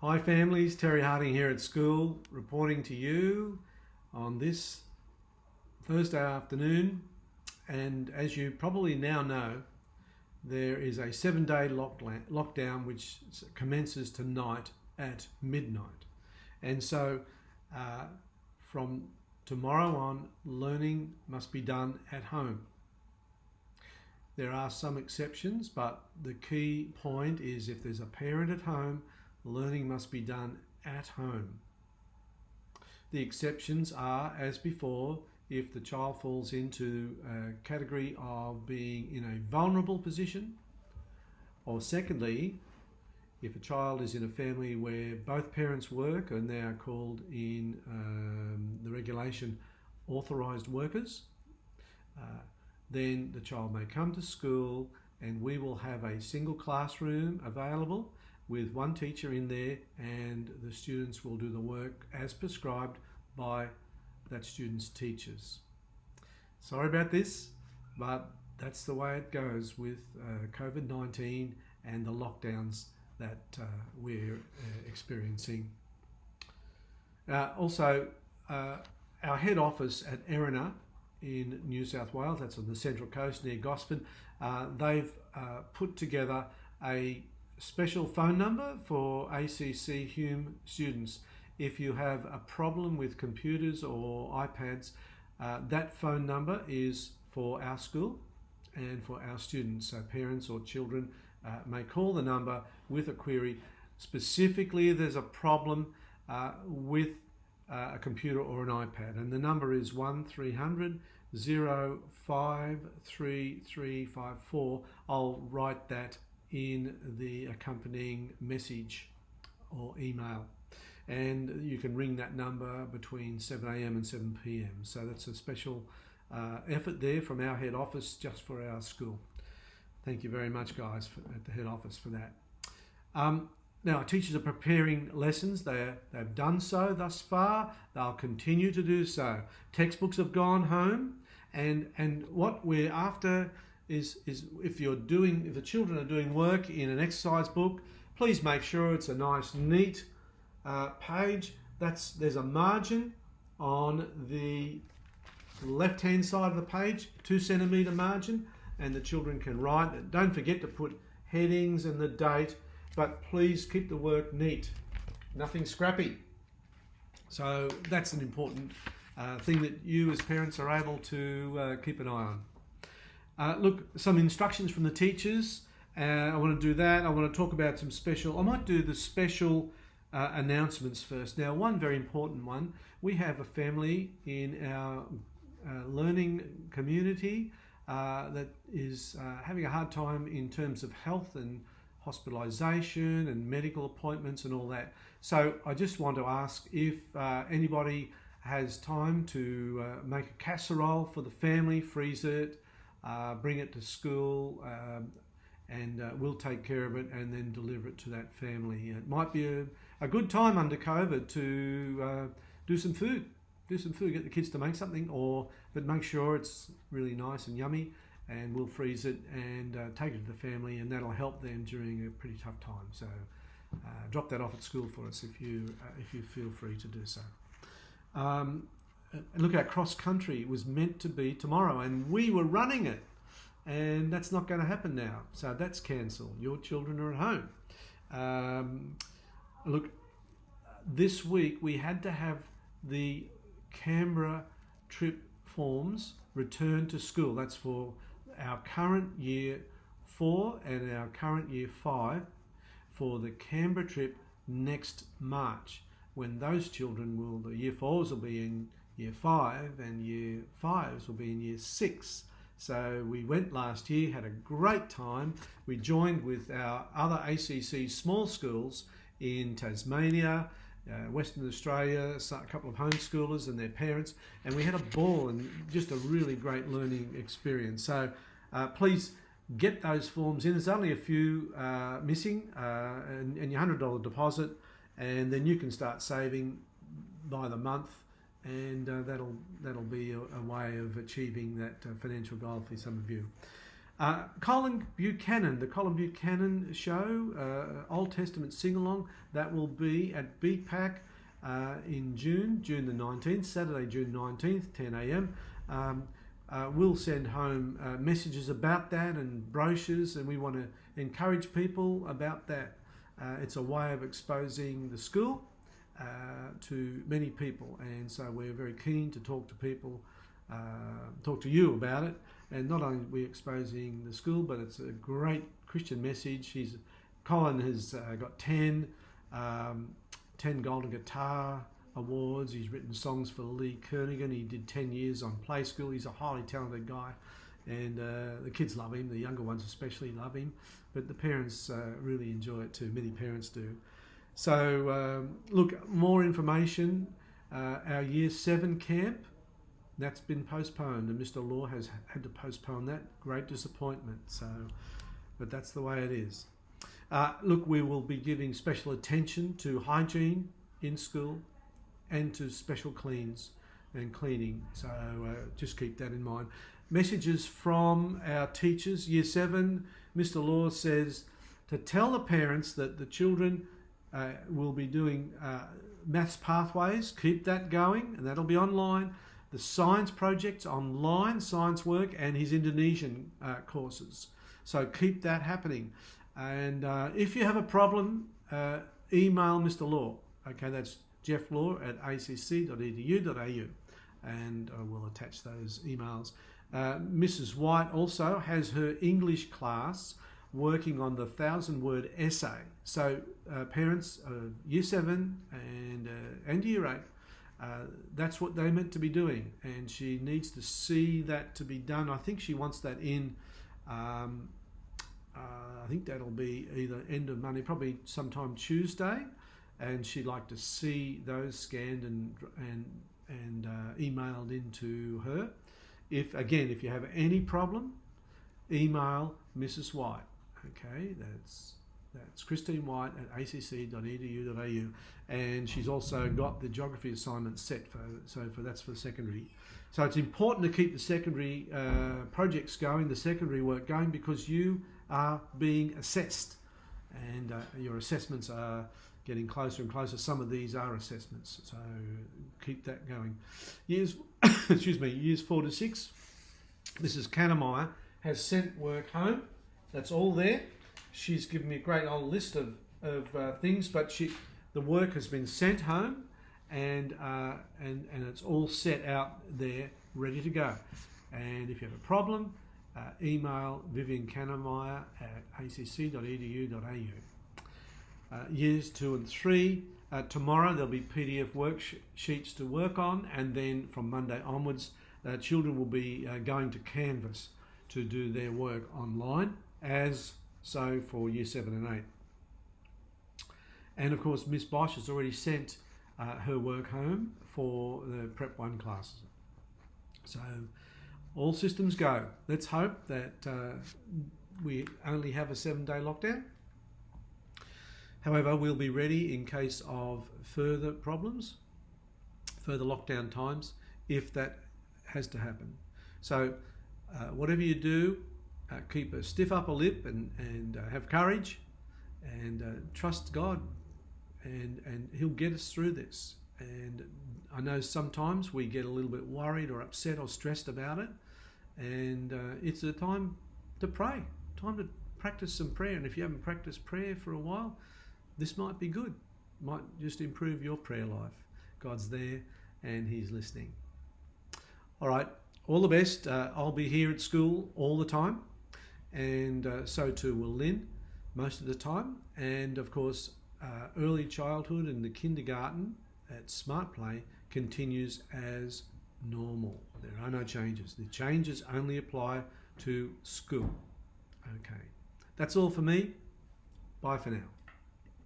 Hi families, Terry Harding here at school, reporting to you on this Thursday afternoon. And as you probably now know, there is a 7-day lockdown which commences tonight at midnight. And so from tomorrow on, learning must be done at home. There are some exceptions, but the key point is if there's a parent at home, learning must be done at home. The exceptions are, as before, if the child falls into a category of being in a vulnerable position, or secondly, if a child is in a family where both parents work and they are called in the regulation authorised workers, then the child may come to school and we will have a single classroom available with one teacher in there, and the students will do the work as prescribed by that student's teachers. Sorry about this, but that's the way it goes with COVID-19 and the lockdowns that we're experiencing. Also, our head office at Erina in New South Wales, that's on the Central Coast near Gosford, they've put together a special phone number for ACC Hume students. If you have a problem with computers or iPads, that phone number is for our school and for our students. So parents or children may call the number with a query. Specifically, there's a problem with a computer or an iPad, and the number is 1300 053354. I'll write that in the accompanying message or email, and you can ring that number between 7 a.m. and 7 p.m. So that's a special effort there from our head office just for our school. Thank you very much, guys, at the head office for that. Now, teachers are preparing lessons. They've done so thus far. They'll continue to do so. Textbooks have gone home, and what we're after is if the children are doing work in an exercise book, please make sure it's a nice, neat page. There's a margin on the left-hand side of the page, 2 centimetre margin, and the children can write. Don't forget to put headings and the date, but please keep the work neat, nothing scrappy. So that's an important thing that you as parents are able to keep an eye on. Look, some instructions from the teachers. I want to do that. I want to talk about some special, I might do the special announcements first. Now, one very important one, we have a family in our learning community that is having a hard time in terms of health and hospitalisation and medical appointments and all that. So I just want to ask if anybody has time to make a casserole for the family, freeze it, bring it to school, and we'll take care of it and then deliver it to that family. It might be a good time under COVID to do some food, get the kids to make something, but make sure it's really nice and yummy, and we'll freeze it and take it to the family, and that'll help them during a pretty tough time. So drop that off at school for us if you feel free to do so. Look, our cross country was meant to be tomorrow, and we were running it, and that's not going to happen now. So that's cancelled. Your children are at home. Look, this week we had to have the Canberra trip forms returned to school. That's for our current year 4 and our current year 5 for the Canberra trip next March, when those children the year 4s will be in year 5 and year 5s will be in year 6. So we went last year, had a great time. We joined with our other ACC small schools in Tasmania, Western Australia, a couple of homeschoolers and their parents, and we had a ball and just a really great learning experience. So please get those forms in. There's only a few missing, and your $100 deposit, and then you can start saving by the month, and that'll be a way of achieving that financial goal for some of you. Colin Buchanan, the Colin Buchanan show, Old Testament sing-along, that will be at BPAC in June the 19th, Saturday, June 19th, 10 a.m. We'll send home messages about that and brochures, and we want to encourage people about that. It's a way of exposing the school to many people, and so we're very keen to talk to people, talk to you about it. And not only are we exposing the school, but it's a great Christian message. Colin has got 10 Golden Guitar Awards. He's written songs for Lee Kernaghan. He did 10 years on Play School. He's a highly talented guy, and the kids love him. The younger ones especially love him, but the parents really enjoy it too. Many parents do. So look, more information. Our Year 7 camp, that's been postponed, and Mr. Law has had to postpone that. Great disappointment. So, but that's the way it is. Look, we will be giving special attention to hygiene in school and to special cleans and cleaning. So just keep that in mind. Messages from our teachers. Year 7, Mr. Law says to tell the parents that the children will be doing maths pathways. Keep that going, and that'll be online. The science projects online, science work, and his Indonesian courses. So keep that happening. And if you have a problem, email Mr. Law. Okay, that's jefflaw@acc.edu.au, and we'll attach those emails. Mrs. White also has her English class working on the 1,000-word essay. So parents of Year 7 and Year 8, that's what they're meant to be doing, and she needs to see that to be done. I think she wants that in, I think that'll be either end of Monday, probably sometime Tuesday, and she'd like to see those scanned and emailed into her. If you have any problem, email Mrs. White. Okay, that's Christine White at acc.edu.au, and she's also got the geography assignment set that's for secondary. So it's important to keep the secondary projects going, the secondary work going, because you are being assessed, and your assessments are getting closer and closer. Some of these are assessments, so keep that going. Years 4 to 6, Mrs. Kannemeyer has sent work home. That's all there. She's given me a great old list of things, but the work has been sent home, and it's all set out there, ready to go. And if you have a problem, email Vivian Kannemeyer at acc.edu.au. Years 2 and 3, tomorrow there'll be PDF worksheets to work on, and then from Monday onwards, children will be going to Canvas to do their work online, as so for Year 7 and 8. And of course, Miss Bosch has already sent her work home for the Prep 1 classes. So all systems go. Let's hope that we only have a 7-day lockdown. However, we'll be ready in case of further problems, further lockdown times, if that has to happen. So whatever you do, keep a stiff upper lip and have courage, and trust God, and He'll get us through this. And I know sometimes we get a little bit worried or upset or stressed about it, and it's a time to pray, time to practice some prayer. And if you haven't practiced prayer for a while, this might be good. Might just improve your prayer life. God's there and He's listening. All right, all the best. I'll be here at school all the time, and so too will Lynn most of the time. And of course, early childhood and the kindergarten at Smart Play continues as normal. There are no changes. The changes only apply to school. Okay, that's all for me. Bye for now.